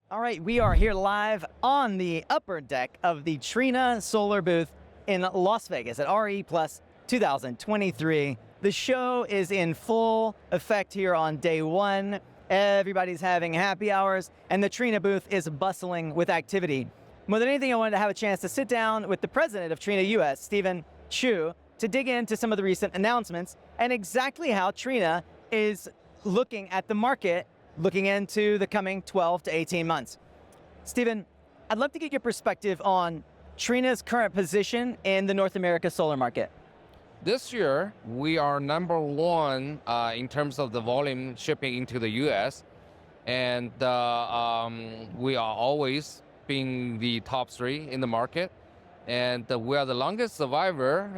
All right, we are here live on the upper deck of the Trina Solar booth in Las Vegas at RE Plus 2023. The show is in full effect here on day one. Everybody's having happy hours, and the Trina booth is bustling with activity. More than anything, I wanted to have a chance to sit down with the president of Trina US, Steven Zhu, to dig into some of the recent announcements and exactly how Trina is looking at the market, looking into the coming 12 to 18 months. Steven, I'd love to get your perspective on Trina's current position in the North America solar market. This year, we are number one in terms of the volume shipping into the US. And we are always being the top three in the market. And we are the longest survivor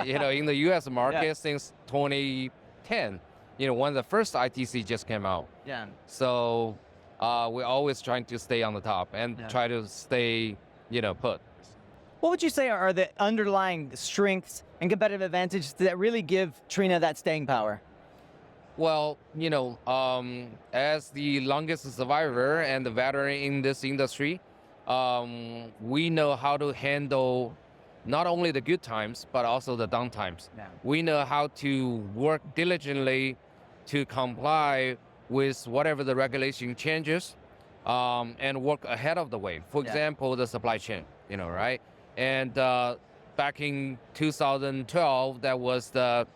in the US market since 2010. When the first ITC just came out. Yeah. So we're always trying to stay on the top and try to stay, put. What would you say are the underlying strengths and competitive advantages that really give Trina that staying power? Well, as the longest survivor and the veteran in this industry, we know how to handle not only the good times, but also the down times. Yeah. We know how to work diligently to comply with whatever the regulation changes and work ahead of the wave. For example, the supply chain, right? And back in 2012, that was the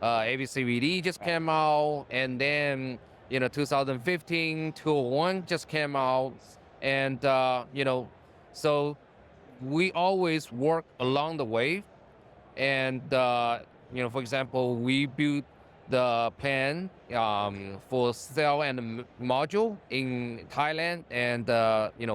ABCVD just came out, and then 2015, 201 just came out, and so we always work along the way. And for example, we built the plan for cell and module in Thailand and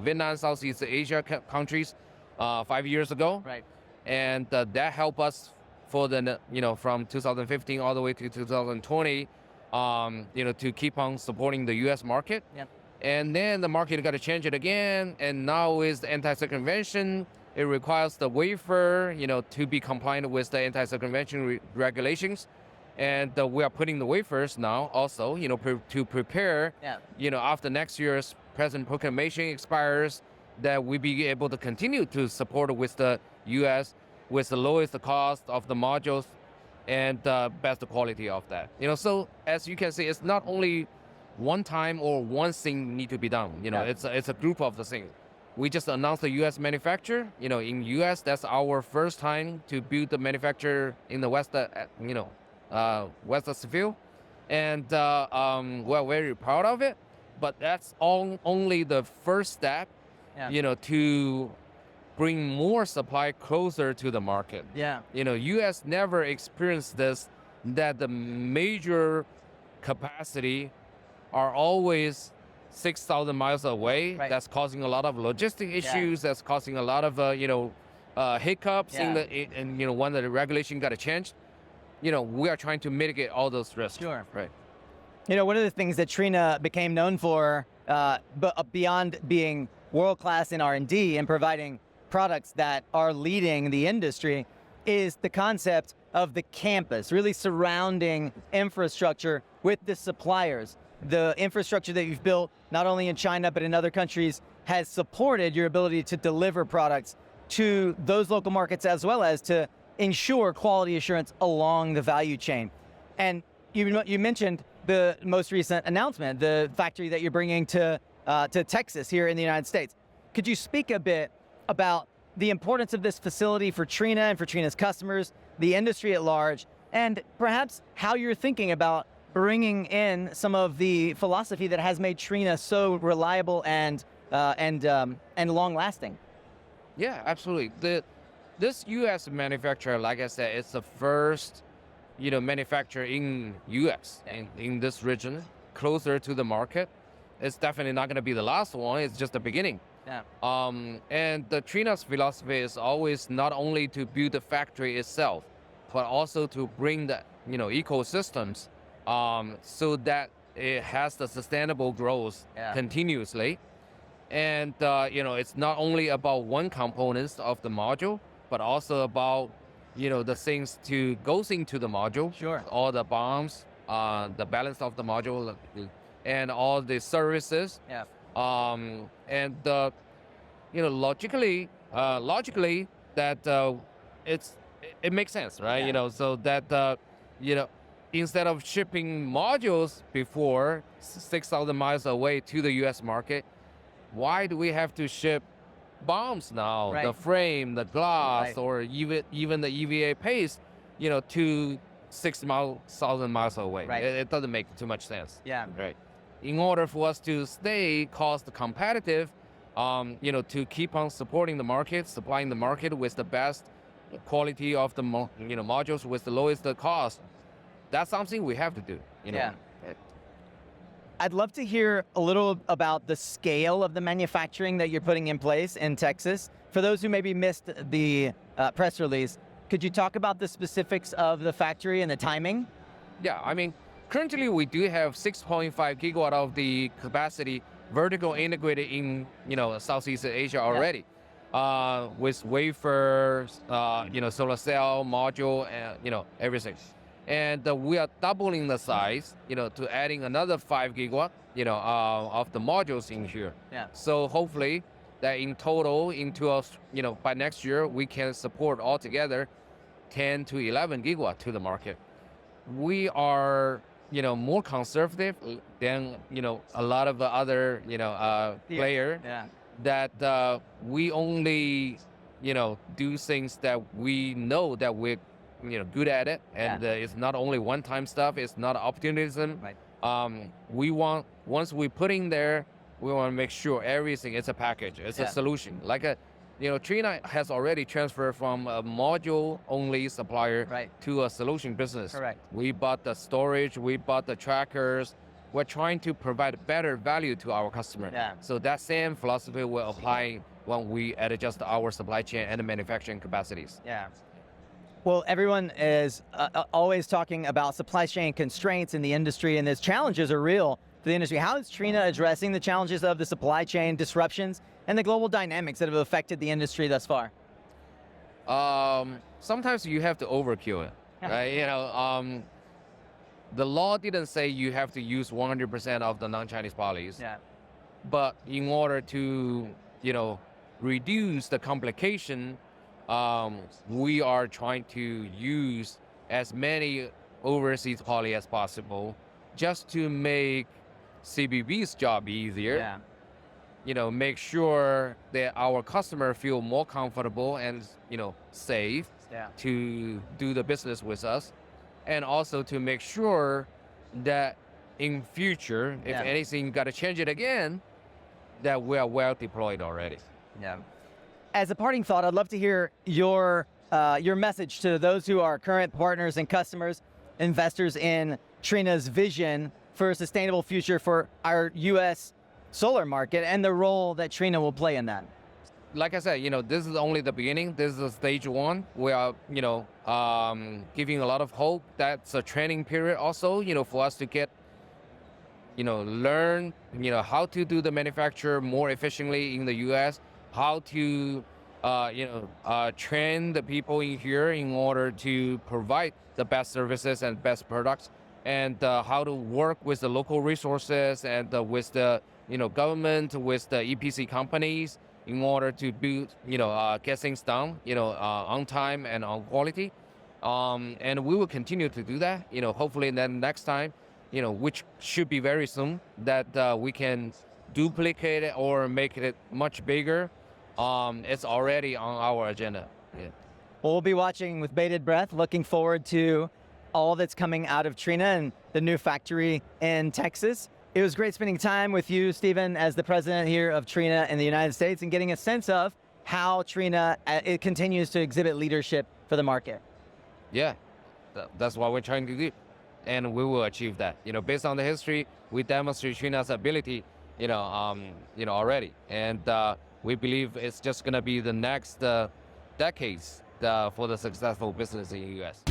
Vietnam, Southeast Asia countries 5 years ago. Right. And that helped us for the from 2015 all the way to 2020 to keep on supporting the U.S. market. Yep. And then the market got to change it again, and now with the anti-circumvention, it requires the wafer to be compliant with the anti-circumvention regulations. And we are putting the wafers now also, to prepare, after next year's President proclamation expires, that we be able to continue to support with the U.S. with the lowest cost of the modules and best quality of that. So as you can see, it's not only one time or one thing need to be done. It's a group of the things. We just announced the U.S. manufacturer. In U.S., that's our first time to build the manufacturer in the West, Westfield, and we're very proud of it. But that's only the first step, to bring more supply closer to the market. Yeah. U.S. never experienced this, that the major capacity are always 6,000 miles away. Right. That's causing a lot of logistic issues. That's causing a lot of hiccups in when the regulation got changed. We are trying to mitigate all those risks. Sure. Right. One of the things that Trina became known for, but beyond being world-class in R&D and providing products that are leading the industry, is the concept of the campus, really surrounding infrastructure with the suppliers. The infrastructure that you've built, not only in China, but in other countries, has supported your ability to deliver products to those local markets, as well as to ensure quality assurance along the value chain. And you mentioned the most recent announcement, the factory that you're bringing to Texas here in the United States. Could you speak a bit about the importance of this facility for Trina and for Trina's customers, the industry at large, and perhaps how you're thinking about bringing in some of the philosophy that has made Trina so reliable and long-lasting? Yeah, absolutely. This U.S. manufacturer, like I said, it's the first, manufacturer in U.S. in this region, closer to the market. It's definitely not going to be the last one. It's just the beginning. Yeah. And the Trina's philosophy is always not only to build the factory itself, but also to bring the ecosystems, so that it has the sustainable growth continuously. And it's not only about one component of the module, but also about the things to goes into the module. Sure. All the bombs, the balance of the module, and all the services. Yeah. And logically, that it makes sense, right? Yeah. So that instead of shipping modules before 6,000 miles away to the U.S. market, why do we have to ship bombs now? Right. The frame, the glass, Right. or even the EVA paste, to 6,000 miles away. Right. It doesn't make too much sense. Yeah. Right. In order for us to stay cost competitive, to keep on supporting the market, supplying the market with the best quality of the modules with the lowest cost, that's something we have to do. Yeah. I'd love to hear a little about the scale of the manufacturing that you're putting in place in Texas. For those who maybe missed the press release, could you talk about the specifics of the factory and the timing? Yeah, I mean, currently we do have 6.5 gigawatt of the capacity vertical integrated in Southeast Asia already, with wafers, solar cell module, and everything. And we are doubling the size, to adding another 5 gigawatt, of the modules in here. Yeah. So hopefully that in total, by next year, we can support altogether 10 to 11 gigawatt to the market. We are, more conservative than, a lot of the other, player, that we only, do things that we know that we're, good at it. And it's not only one-time stuff, it's not opportunism. Right. We want, once we put in there, we want to make sure everything is a package, it's a solution. Like Trina has already transferred from a module-only supplier to a solution business. Correct. We bought the storage, we bought the trackers. We're trying to provide better value to our customer. Yeah. So that same philosophy will apply when we adjust our supply chain and manufacturing capacities. Yeah. Well, everyone is always talking about supply chain constraints in the industry, and those challenges are real for the industry. How is Trina addressing the challenges of the supply chain disruptions and the global dynamics that have affected the industry thus far? Sometimes you have to overkill it, right? The law didn't say you have to use 100% of the non-Chinese polys. Yeah. But in order to, reduce the complication, we are trying to use as many overseas poly as possible just to make CBB's job easier. Yeah. Make sure that our customer feel more comfortable and, safe to do the business with us. And also to make sure that in future, if anything got to change it again, that we are well deployed already. Yeah. As a parting thought, I'd love to hear your message to those who are current partners and customers, investors in Trina's vision for a sustainable future for our U.S. solar market and the role that Trina will play in that. Like I said, this is only the beginning. This is stage one. We are, giving a lot of hope. That's a training period also, for us to get, learn, how to do the manufacture more efficiently in the U.S., how to, train the people in here in order to provide the best services and best products, and how to work with the local resources and with the, government, with the EPC companies, in order to build, get things done, on time and on quality. And we will continue to do that, hopefully then next time, which should be very soon, that we can duplicate it or make it much bigger. It's already on our agenda. Yeah. Well, we'll be watching with bated breath, looking forward to all that's coming out of Trina and the new factory in Texas. It was great spending time with you, Steven, as the president here of Trina in the United States, and getting a sense of how Trina it continues to exhibit leadership for the market. Yeah, that's what we're trying to do, and we will achieve that. Based on the history, we demonstrate Trina's ability, already, and we believe it's just going to be the next decades for the successful business in the U.S.